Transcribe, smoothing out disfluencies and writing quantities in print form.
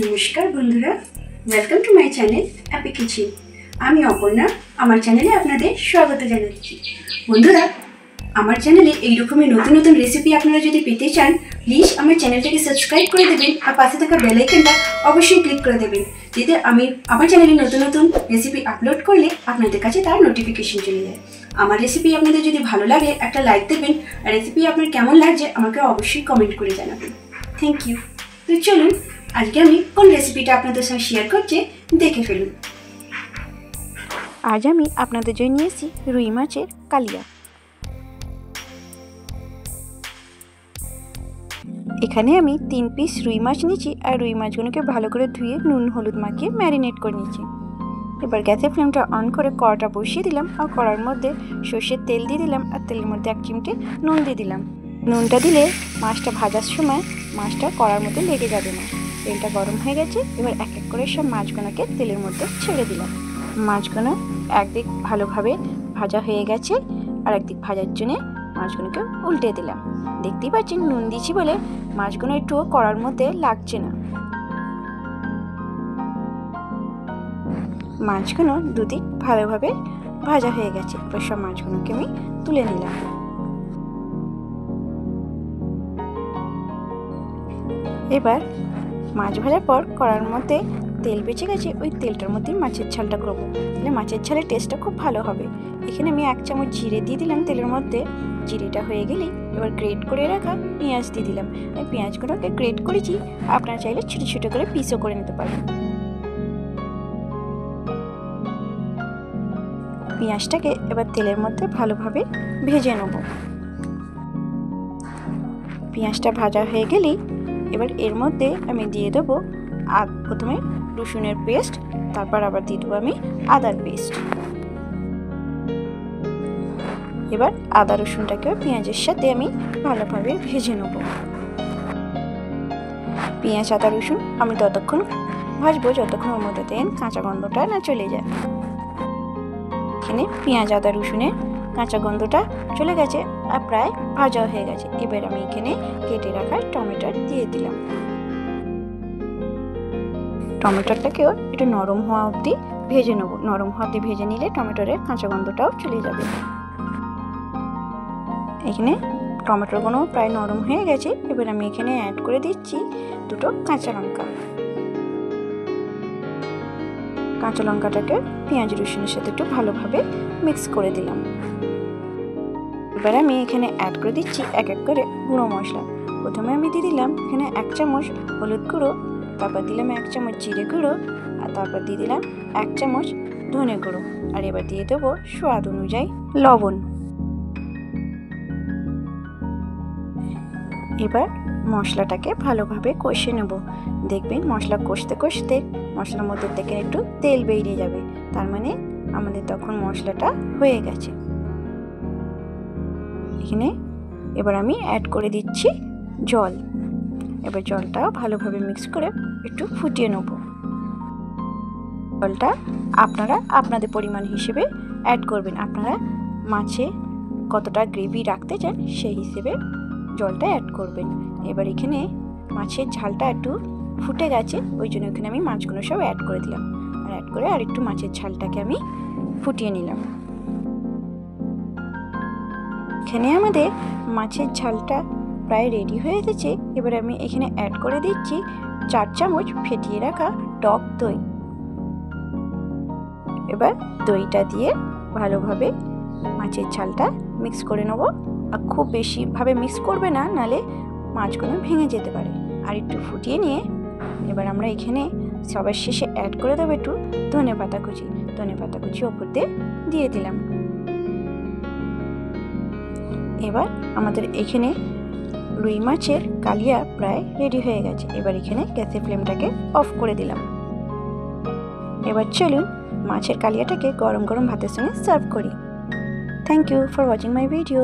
নমস্কার বন্ধুরা, welcome to my channel happy kitchen. আমি অপর্ণা, আমার চ্যানেলে আপনাদের স্বাগত জানাচ্ছি। বন্ধুরা, আমার চ্যানেলে এই রকমের নতুন নতুন রেসিপি আপনারা যদি পেতে চান, প্লিজ আমার চ্যানেলটাকে সাবস্ক্রাইব করে দেবেন আর পাশে থাকা বেল আইকনটা অবশ্যই ক্লিক করে দেবেন, যাতে আমি আমার চ্যানেলে নতুন নতুন রেসিপি আপলোড করলে আপনাদের কাছে তার নোটিফিকেশন চলে যায়। আমার রেসিপি আপনাদের যদি ভালো লাগে একটা লাইক দেবেন, আর রেসিপি আপনার কেমন লাগছে আমাকে অবশ্যই কমেন্ট করে জানাবেন। Thank you. তো চলুন আজকে আমি কোন রেসিপিটা আপনাদের সঙ্গে শেয়ার করছি দেখে ফেলুন। আজ আমি আপনাদের জন্য নিয়েছি রুই মাছের কালিয়া। এখানে আমি 3 পিস রুই মাছ নিয়েছি আর রুই মাছগুলোকে ভালো করে ধুয়ে নুন হলুদ মাখিয়ে ম্যারিনেট করে নিয়েছি। এবার গ্যাসের ফ্লেমটা অন করে কড়াটা বসিয়ে দিলাম আর কড়ার মধ্যে সর্ষের তেল দিয়ে দিলাম আর তেলের মধ্যে 1 চিমটে নুন দিয়ে দিলাম। নুনটা দিলে মাছটা ভাজার সময় মাছটা কড়ার মধ্যে লেগে যাবে না। তেলটা গরম হয়ে গেছে, এবার এক এক করে সব মাছগুলোকে তেলের মধ্যে ছেড়ে দিলাম। মাছগুলো একদিক ভালোভাবে ভাজা হয়ে গেছে আর একদিক ভাজার জন্য মাছগুলোকে উল্টে দিলাম। দেখতেই পাচ্ছেন নুন দিয়েছি বলে মাছগুলো একটু কড়ার মধ্যে লাগছে না। মাছগুলো দুদিক ভালোভাবে ভাজা হয়ে গেছে, এবার সব মাছগুলোকে আমি তুলে নিলাম। এবার মাছ ভাজার পর কড়ার মধ্যে তেল বেঁচে গেছে, ওই তেলটার মধ্যে মাছের ঝালটা করবো, তাহলে মাছের ঝালের টেস্টটা খুব ভালো হবে। এখানে আমি 1 চামচ জিরে দিয়ে দিলাম তেলের মধ্যে। জিরেটা হয়ে গেলেই এবার গ্রেট করে রাখা পেঁয়াজ দিয়ে দিলাম। আমি পেঁয়াজগুলোকে গ্রেট করেছি, আপনারা চাইলে ছোটো ছোটো করে পিসও করে নিতে পারেন। পেঁয়াজটাকে এবার তেলের মধ্যে ভালোভাবে ভেজে নেব। পেঁয়াজটা ভাজা হয়ে গেলেই এবার এর মধ্যে আমি দিয়ে দেবো প্রথমে রসুনের পেস্ট, তারপর আবার দিয়ে দেবো আমি আদার পেস্ট। এবার আদা রসুনটাকে পেঁয়াজের সাথে আমি ভালোভাবে ভেজে নেব। পেঁয়াজ আদা রসুন আমি ততক্ষণ ভাজবো যতক্ষণ ওর মধ্যে দেন কাঁচা গন্ধটা না চলে যায়। এখানে পেঁয়াজ আদা রসুনের কাঁচা গন্ধটা চলে গেছে আর প্রায় ভাজা হয়ে গেছে। এবার আমি এখানে কেটে রাখা টমেটো দিয়ে দিলাম। টমেটোটাকেও একটু নরম হওয়া অবধি ভেজে নেব। নরম হওয়া অবধি ভেজে নিলে টমেটোর কাঁচা গন্ধটাও চলে যাবে। এখানে টমেটোগুলো প্রায় নরম হয়ে গেছে, এবার আমি এখানে অ্যাড করে দিচ্ছি 2টো কাঁচা লঙ্কা। কাঁচা লঙ্কাটাকে পেঁয়াজ রসুনের সাথে একটু ভালোভাবে মিক্স করে দিলাম। এবার আমি এখানে অ্যাড করে দিচ্ছি এক এক করে গুঁড়ো মশলা। প্রথমে আমি দিয়ে দিলাম এখানে 1 চামচ হলুদ গুঁড়ো, তারপর দিলাম 1 চামচ জিরে গুঁড়ো, আর তারপর দিয়ে দিলাম 1 চামচ ধনে গুঁড়ো, আর এবার দিয়ে দেবো স্বাদ অনুযায়ী লবণ। এবার মশলাটাকে ভালোভাবে কষে নেব। দেখবেন মশলা কষতে কষতে মশলার মধ্যে থেকে একটু তেল বেরিয়ে যাবে, তার মানে আমাদের তখন মশলাটা হয়ে গেছে। এখানে এবার আমি অ্যাড করে দিচ্ছি জল। এবার জলটাও ভালোভাবে মিক্স করে একটু ফুটিয়ে নেব। জলটা আপনারা আপনাদের পরিমাণ হিসেবে অ্যাড করবেন। আপনারা মাছে কতটা গ্রেভি রাখতে চান সেই হিসেবে জলটা অ্যাড করবেন। এবার এখানে মাছের ঝালটা একটু ফুটে গেছে, ওই জন্য এখানে আমি মাছগুলো সব অ্যাড করে দিলাম। আর অ্যাড করে আর একটু মাছের ঝালটাকে আমি ফুটিয়ে নিলাম। এখানে আমাদের মাছের ঝালটা প্রায় রেডি হয়ে গেছে। এবার আমি এখানে অ্যাড করে দিচ্ছি 4 চামচ ফেটিয়ে রাখা টক দই। এবার দইটা দিয়ে ভালোভাবে মাছের ঝালটা মিক্স করে নেব। আর খুব বেশিভাবে মিক্স করবে না, নালে মাছগুলো ভেঙে যেতে পারে। আর একটু ফুটিয়ে নিয়ে এবার আমরা এখানে সবার শেষে অ্যাড করে দেবো একটু ধনেপাতা কুচি। ধনেপাতা কুচি ওপর দিয়ে দিলাম। এবার আমাদের এখানে রুই মাছের কালিয়া প্রায় রেডি হয়ে গেছে। এবার এখানে গ্যাসের ফ্লেমটাকে অফ করে দিলাম। এবার চলুন মাছের কালিয়াটাকে গরম গরম ভাতের সঙ্গে সার্ভ করি। Thank you for watching my video.